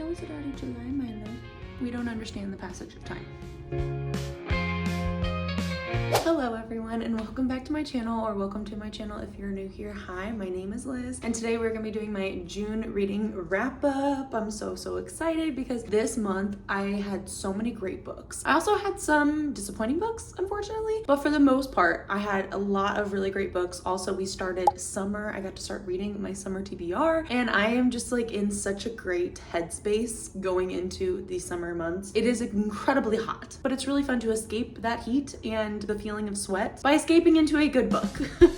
How is it already July, my love? We don't understand the passage of time. Hello everyone, and welcome back to my channel, or welcome to my channel if you're new here. Hi, my name is Liz, and today we're gonna be doing my June reading wrap up. I'm so excited because this month I had so many great books. I also had some disappointing books, unfortunately, but for the most part, I had a lot of really great books. Also, we started summer. I got to start reading my summer TBR, and I am just like in such a great headspace going into the summer months. It is incredibly hot, but it's really fun to escape that heat and the feeling of sweat by escaping into a good book.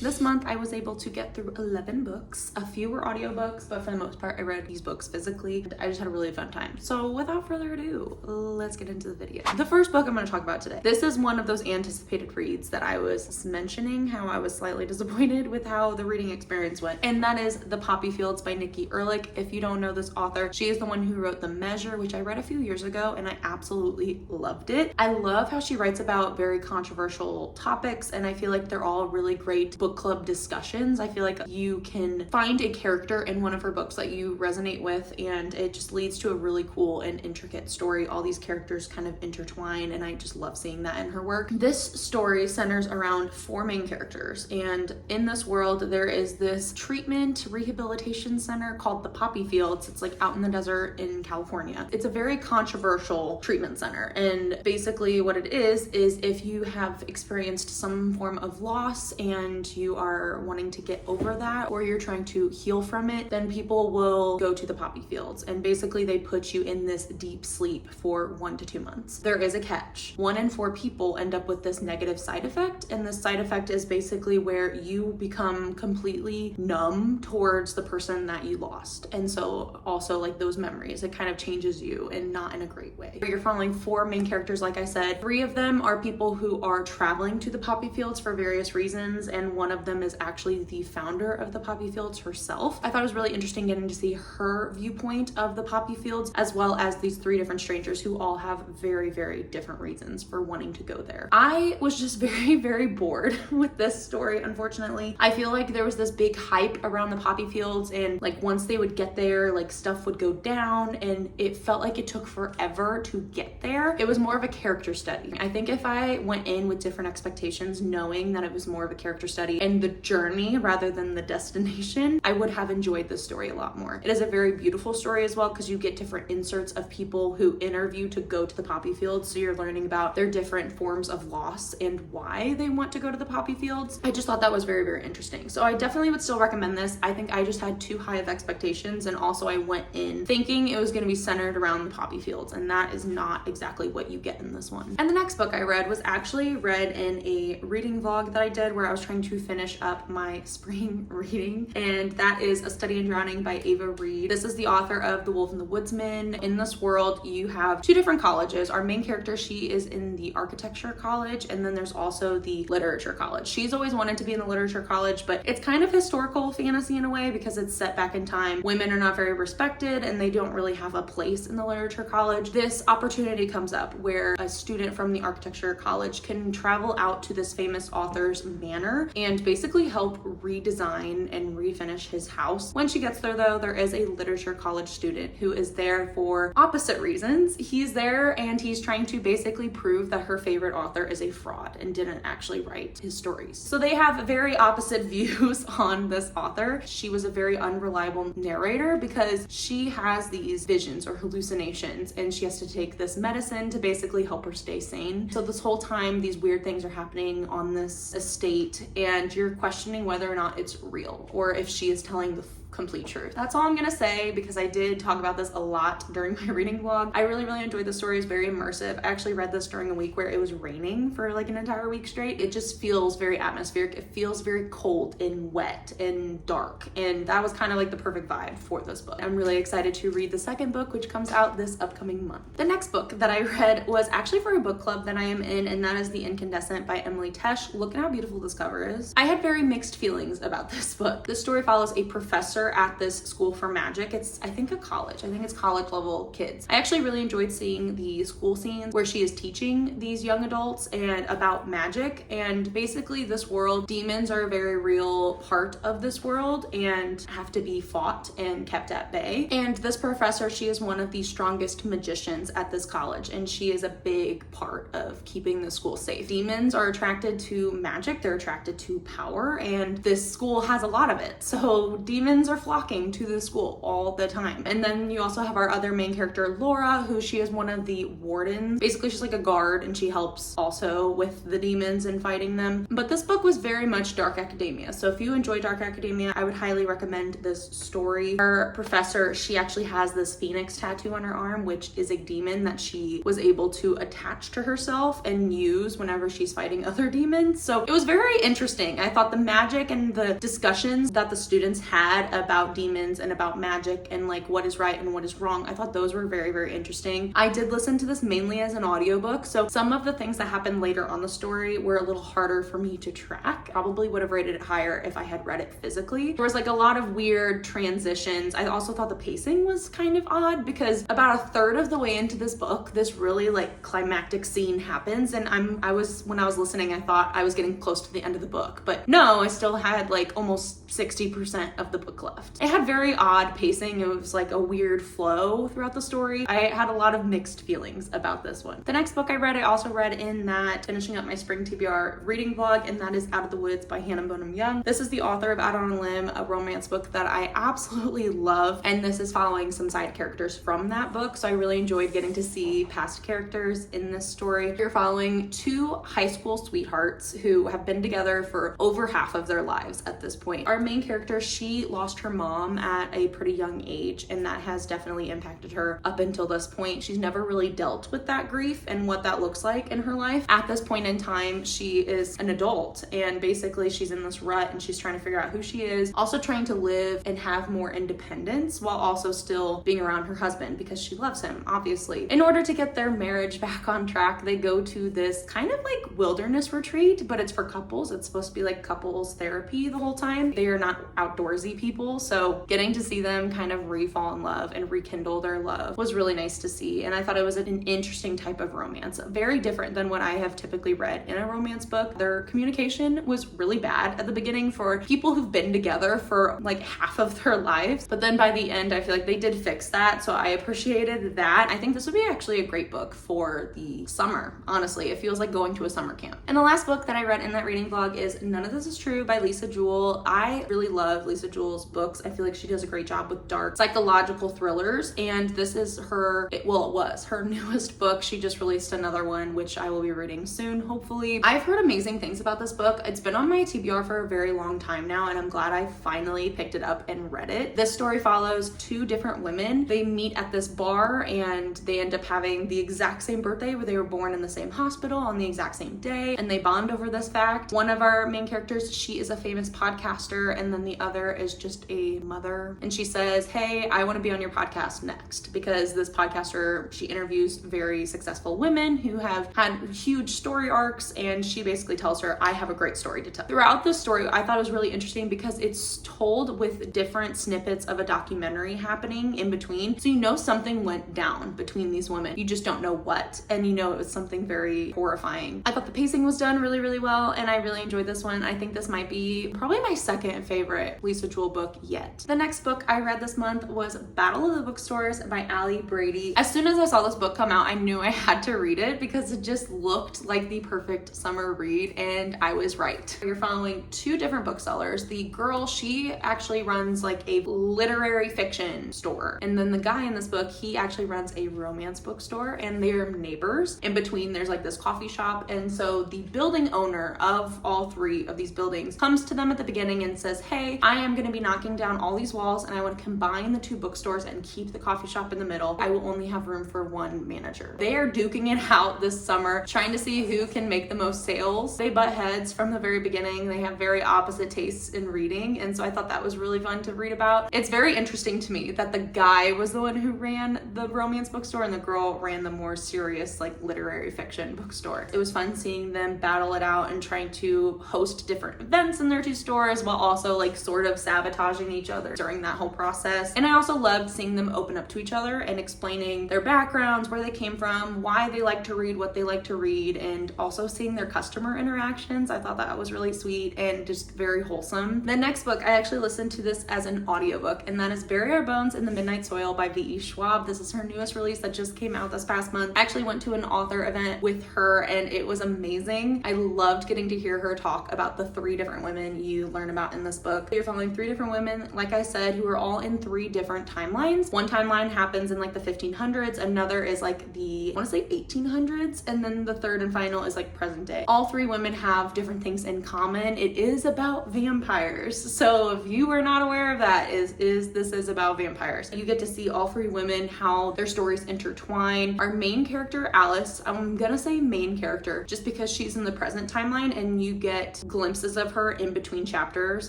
This month I was able to get through 11 books. A few were audiobooks, but for the most part I read these books physically. I just had a really fun time. So without further ado, let's get into the video. The first book I'm going to talk about today. This is one of those anticipated reads that I was mentioning how I was slightly disappointed with how the reading experience went, and that is The Poppy Fields by Nikki Erlich. If you don't know this author, she is the one who wrote The Measure, which I read a few years ago, and I absolutely loved it. I love how she writes about very controversial topics, and I feel like they're all really great book club discussions. I feel like you can find a character in one of her books that you resonate with, and it just leads to a really cool and intricate story. All these characters kind of intertwine, and I just love seeing that in her work. This story centers around four main characters, and in this world there is this treatment rehabilitation center called the Poppy Fields. It's like out in the desert in California. It's a very controversial treatment center, and basically what it is if you have experienced some form of loss and you are wanting to get over that, or you're trying to heal from it, then people will go to the Poppy Fields, and basically they put you in this deep sleep for 1 to 2 months. There is a catch. 1 in 4 people end up with this negative side effect, and this side effect is basically where you become completely numb towards the person that you lost, and so also like those memories, it kind of changes you, and not in a great way. You're following 4 main characters, like I said. 3 of them are people who are traveling to the Poppy Fields for various reasons, and one of them is actually the founder of the Poppy Fields herself. I thought it was really interesting getting to see her viewpoint of the Poppy Fields, as well as these 3 different strangers who all have very different reasons for wanting to go there. I was just very bored with this story, unfortunately. I feel like there was this big hype around the Poppy Fields, and like once they would get there, like stuff would go down, and it felt like it took forever to get there. It was more of a character study. I think if I went in with different expectations, knowing that it was more of a character study and the journey rather than the destination, I would have enjoyed this story a lot more. It is a very beautiful story as well, because you get different inserts of people who interview to go to the Poppy Fields, so you're learning about their different forms of loss and why they want to go to the Poppy Fields. I just thought that was very interesting, so I definitely would still recommend this. I think I just had too high of expectations, and also I went in thinking it was going to be centered around the Poppy Fields, and that is not exactly what you get in this one. And the next book I read was actually read in a reading vlog that I did where I was trying to finish up my spring reading, and that is A Study in Drowning by Ava Reid. This is the author of The Wolf and the Woodsman. In this world, you have 2 different colleges. Our main character, she is in the architecture college, and then there's also the literature college. She's always wanted to be in the literature college, but it's kind of historical fantasy in a way because it's set back in time. Women are not very respected, and they don't really have a place in the literature college. This opportunity comes up where a student from the architecture college can travel out to this famous author's manor and basically help redesign and refinish his house. When she gets there though, there is a literature college student who is there for opposite reasons. He's there and he's trying to basically prove that her favorite author is a fraud and didn't actually write his stories. So they have very opposite views on this author. She was a very unreliable narrator because she has these visions or hallucinations, and she has to take this medicine to basically help her stay sane. So this whole time these weird things are happening on this estate, and you're questioning whether or not it's real or if she is telling the complete truth. That's all I'm gonna say, because I did talk about this a lot during my reading vlog. I really enjoyed the story. It's very immersive. I actually read this during a week where it was raining for like an entire week straight. It just feels very atmospheric. It feels very cold and wet and dark, and that was kind of like the perfect vibe for this book. I'm really excited to read the second book, which comes out this upcoming month. The next book that I read was actually for a book club that I am in, and that is The Incandescent by Emily Tesh. Look at how beautiful this cover is. I had very mixed feelings about this book. This story follows a professor professor at this school for magic. It's, I think, a college. I think it's college level kids. I actually really enjoyed seeing the school scenes where she is teaching these young adults and about magic. And basically this world, demons are a very real part of this world and have to be fought and kept at bay. And this professor, she is one of the strongest magicians at this college, and she is a big part of keeping the school safe. Demons are attracted to magic, they're attracted to power, and this school has a lot of it. So demons are flocking to the school all the time. And then you also have our other main character, Laura, who she is one of the wardens. Basically, she's like a guard, and she helps also with the demons and fighting them. But this book was very much dark academia. So if you enjoy dark academia, I would highly recommend this story. Her professor, she actually has this phoenix tattoo on her arm, which is a demon that she was able to attach to herself and use whenever she's fighting other demons. So it was very interesting. I thought the magic and the discussions that the students had about demons and about magic and like what is right and what is wrong, I thought those were very, very interesting. I did listen to this mainly as an audiobook, so some of the things that happened later on the story were a little harder for me to track. Probably would have rated it higher if I had read it physically. There was like a lot of weird transitions. I also thought the pacing was kind of odd because about a third of the way into this book, this really like climactic scene happens, and when I was listening, I thought I was getting close to the end of the book, but no, I still had like almost 60% of the book left. It had very odd pacing. It was like a weird flow throughout the story. I had a lot of mixed feelings about this one. The next book I read, I also read in that finishing up my spring TBR reading vlog, and that is Out of the Woods by Hannah Bonham Young. This is the author of Out on a Limb, a romance book that I absolutely love, and this is following some side characters from that book, so I really enjoyed getting to see past characters in this story. You're following two high school sweethearts who have been together for over half of their lives at this point. Our main character, she lost her mom at a pretty young age, and that has definitely impacted her up until this point. She's never really dealt with that grief and what that looks like in her life. At this point in time, she is an adult, and basically she's in this rut and she's trying to figure out who she is, also trying to live and have more independence while also still being around her husband because she loves him, obviously. In order to get their marriage back on track, they go to this kind of like wilderness retreat, but it's for couples. It's supposed to be like couples therapy the whole time. They are not outdoorsy people, so getting to see them kind of re-fall in love and rekindle their love was really nice to see, and I thought it was an interesting type of romance. Very different than what I have typically read in a romance book. Their communication was really bad at the beginning for people who've been together for like half of their lives, but then by the end I feel like they did fix that, so I appreciated that. I think this would be actually a great book for the summer. Honestly, it feels like going to a summer camp. And the last book that I read in that reading vlog is None of This Is True by Lisa Jewell. I really love Lisa Jewell's books. I feel like she does a great job with dark psychological thrillers, and this is it was her newest book. She just released another one, which I will be reading soon, hopefully. I've heard amazing things about this book. It's been on my TBR for a very long time now, and I'm glad I finally picked it up and read it. This story follows two different women. They meet at this bar, and they end up having the exact same birthday, where they were born in the same hospital on the exact same day, and they bond over this fact. One of our main characters, she is a famous podcaster, and then the other is just a mother, and she says, hey, I want to be on your podcast next, because this podcaster, she interviews very successful women who have had huge story arcs, and she basically tells her, I have a great story to tell. Throughout this story, I thought it was really interesting because it's told with different snippets of a documentary happening in between, so you know something went down between these women. You just don't know what, and you know it was something very horrifying. I thought the pacing was done really, really well, and I really enjoyed this one. I think this might be probably my second favorite Lisa Jewell book yet. The next book I read this month was Battle of the Bookstores by Ali Brady. As soon as I saw this book come out, I knew I had to read it because it just looked like the perfect summer read, and I was right. You're following two different booksellers. The girl, she actually runs like a literary fiction store, and then the guy in this book, he actually runs a romance bookstore, and they're neighbors. In between, there's like this coffee shop, and so the building owner of all three of these buildings comes to them at the beginning and says, hey, I am going to be knocking down all these walls, and I want to combine the two bookstores and keep the coffee shop in the middle. I will only have room for one manager. They are duking it out this summer, trying to see who can make the most sales. They butt heads from the very beginning. They have very opposite tastes in reading, and so I thought that was really fun to read about. It's very interesting to me that the guy was the one who ran the romance bookstore and the girl ran the more serious like literary fiction bookstore. It was fun seeing them battle it out and trying to host different events in their two stores while also like sort of sabotaging sabotaging each other during that whole process. And I also loved seeing them open up to each other and explaining their backgrounds, where they came from, why they like to read, what they like to read, and also seeing their customer interactions. I thought that was really sweet and just very wholesome. The next book, I actually listened to this as an audiobook, and that is Bury Our Bones in the Midnight Soil by V.E. Schwab. This is her newest release that just came out this past month. I actually went to an author event with her and it was amazing. I loved getting to hear her talk about the 3 different women you learn about in this book. You're following 3 different women, like I said, who are all in 3 different timelines. One timeline happens in like the 1500s, another is like the, I want to say 1800s, and then the third and final is like present day. All 3 women have different things in common. It is about vampires. So if you were not aware of that, this is about vampires. You get to see all 3 women, how their stories intertwine. Our main character, Alice, I'm gonna say main character just because she's in the present timeline and you get glimpses of her in between chapters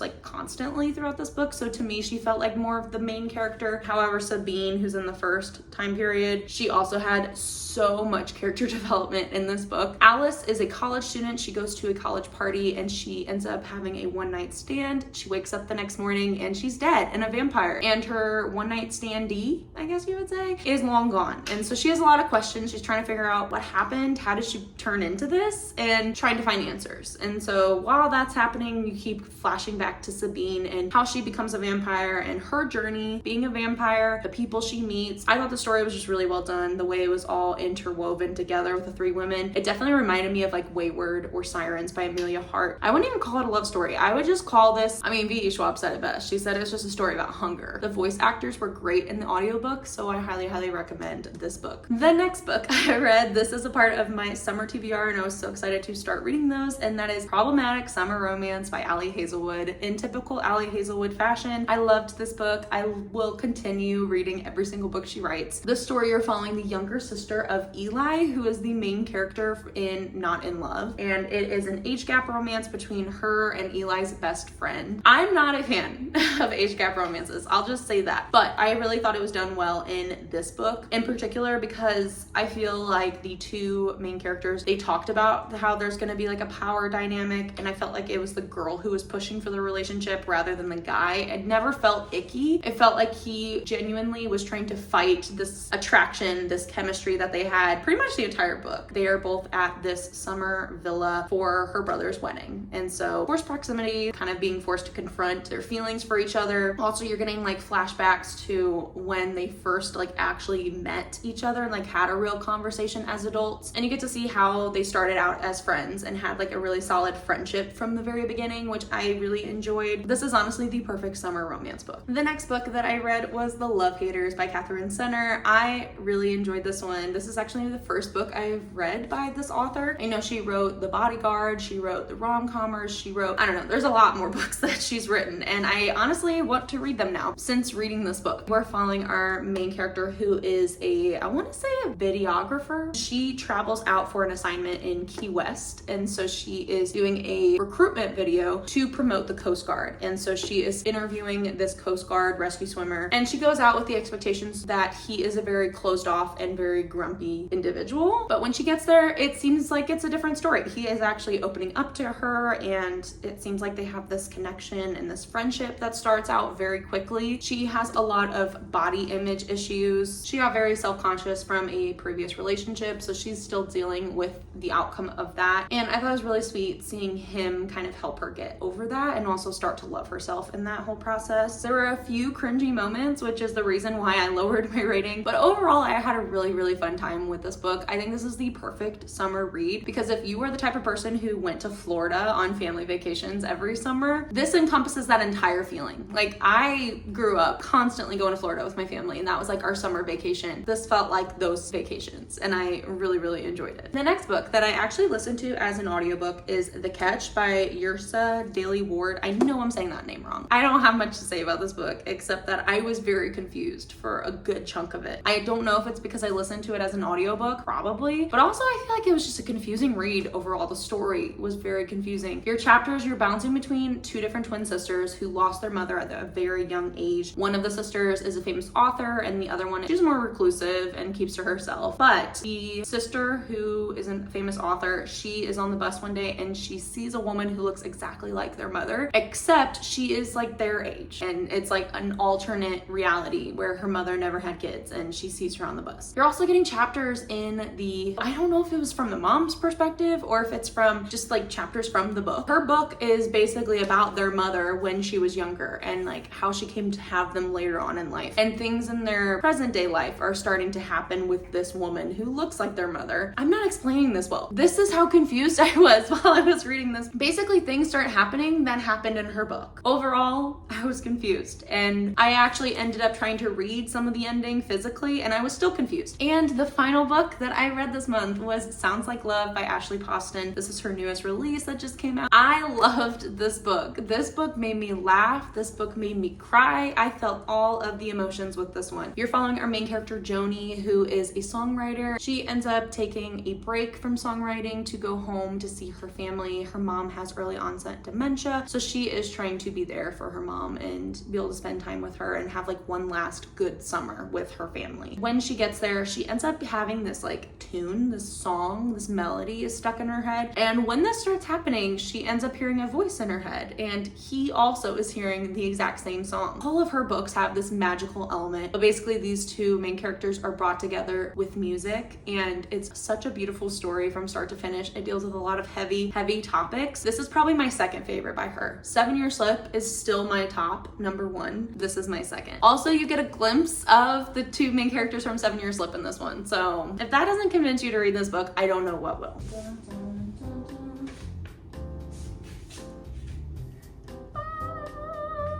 like constantly throughout this book. So to me, she felt like more of the main character. However, Sabine, who's in the first time period, she also had so much character development in this book. Alice is a college student. She goes to a college party and she ends up having a one-night stand. She wakes up the next morning and she's dead and a vampire. And her one-night standee, I guess you would say, is long gone. And so she has a lot of questions. She's trying to figure out what happened, how did she turn into this, and trying to find answers. And so while that's happening, you keep flashing back to Sabine and how she becomes a vampire and her journey being a vampire, the people she meets. I thought the story was just really well done. The way it was all interwoven together with the 3 women. It definitely reminded me of like Wayward or Sirens by Amelia Hart. I wouldn't even call it a love story. I would just call this, I mean, V.E. Schwab said it best. She said it's just a story about hunger. The voice actors were great in the audiobook, so I highly, highly recommend this book. The next book I read, this is a part of my summer TBR and I was so excited to start reading those, and that is Problematic Summer Romance by Ali Hazelwood. In typical Ali Hazelwood fashion, I loved this book. I will continue reading every single book she writes. The story, you're following the younger sister of Eli, who is the main character in Not in Love, and it is an age gap romance between her and Eli's best friend. I'm not a fan of age gap romances, I'll just say that, but I really thought it was done well in this book in particular because I feel like the 2 main characters, they talked about how there's going to be like a power dynamic, and I felt like it was the girl who was pushing for the relationship rather than the guy. It never felt icky. It felt like he genuinely was trying to fight this attraction, this chemistry that they had pretty much the entire book. They are both at this summer villa for her brother's wedding, and so forced proximity, kind of being forced to confront their feelings for each other. Also, you're getting like flashbacks to when they first like actually met each other and like had a real conversation as adults, and you get to see how they started out as friends and had like a really solid friendship from the very beginning, which I really enjoyed. This is honestly the perfect summer romance book. The next book that I read was The Love Haters by Catherine Senner. I really enjoyed this one. This is actually the first book I've read by this author. I know she wrote The Bodyguard, she wrote The Rom-Commers, she wrote, I don't know, there's a lot more books that she's written, and I honestly want to read them now since reading this book. We're following our main character who is I want to say a videographer. She travels out for an assignment in Key West, and so she is doing a recruitment video to promote the Coast Guard, and so she is interviewing this Coast Guard rescue swimmer, and she goes out with the expectations that he is a very closed off and very grumpy individual, but when she gets there, it seems like it's a different story. He is actually opening up to her, and it seems like they have this connection and this friendship that starts out very quickly. She has a lot of body image issues. She got very self-conscious from a previous relationship, so she's still dealing with the outcome of that, and I thought it was really sweet seeing him kind of help her get over that and also start to love herself in that whole process. There were a few cringy moments, which is the reason why I lowered my rating, but overall I had a really, really fun time with this book. I think this is the perfect summer read because if you are the type of person who went to Florida on family vacations every summer, this encompasses that entire feeling. Like, I grew up constantly going to Florida with my family, and that was like our summer vacation. This felt like those vacations, and I really, really enjoyed it. The next book that I actually listened to as an audiobook is The Catch by Yrsa Daley-Ward. I know I'm saying that name wrong. I don't have much to say about this book except that I was very confused for a good chunk of it. I don't know if it's because I listened to it as an audiobook, probably, but also I feel like it was just a confusing read overall. The story was very confusing. Your chapters, you're bouncing between 2 different twin sisters who lost their mother at a very young age. One of the sisters is a famous author, and the other one, she's more reclusive and keeps to herself. But the sister who is a famous author, she is on the bus one day and she sees a woman who looks exactly like their mother, except she is like like their age, and it's like an alternate reality where her mother never had kids and she sees her on the bus. You're also getting chapters in the, I don't know if it was from the mom's perspective or if it's from just like chapters from the book. Her book is basically about their mother when she was younger and like how she came to have them later on in life, and things in their present day life are starting to happen with this woman who looks like their mother. I'm not explaining this well. This is how confused I was while I was reading this. Basically, things start happening that happened in her book. Overall, I was confused, and I actually ended up trying to read some of the ending physically, and I was still confused. And the final book that I read this month was Sounds Like Love by Ashley Poston. This is her newest release that just came out. I loved this book. This book made me laugh. This book made me cry. I felt all of the emotions with this one. You're following our main character, Joni, who is a songwriter. She ends up taking a break from songwriting to go home to see her family. Her mom has early onset dementia, so she is trying to be there for her mom and be able to spend time with her and have like one last good summer with her family. When she gets there, she ends up having this like tune, this song, this melody is stuck in her head. And when this starts happening, she ends up hearing a voice in her head, and he also is hearing the exact same song. All of her books have this magical element, but basically these two main characters are brought together with music, and it's such a beautiful story from start to finish. It deals with a lot of heavy topics. This is probably my second favorite by her. 7 Year Slip is still my top number one. This is my second. Also, you get a glimpse of the two main characters from 7 Year Slip in this one. So if that doesn't convince you to read this book, I don't know what will.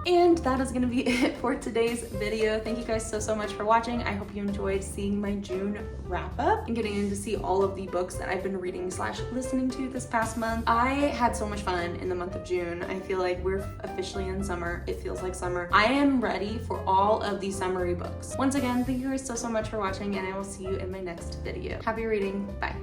And that is gonna be it for today's video. Thank you guys so much for watching. I hope you enjoyed seeing my June wrap up and getting in to see all of the books that I've been reading / listening to this past month. I had so much fun in the month of June. I feel like we're officially in summer. It feels like summer. I am ready for all of these summery books. Once again, thank you guys so much for watching, and I will see you in my next video. Happy reading. Bye.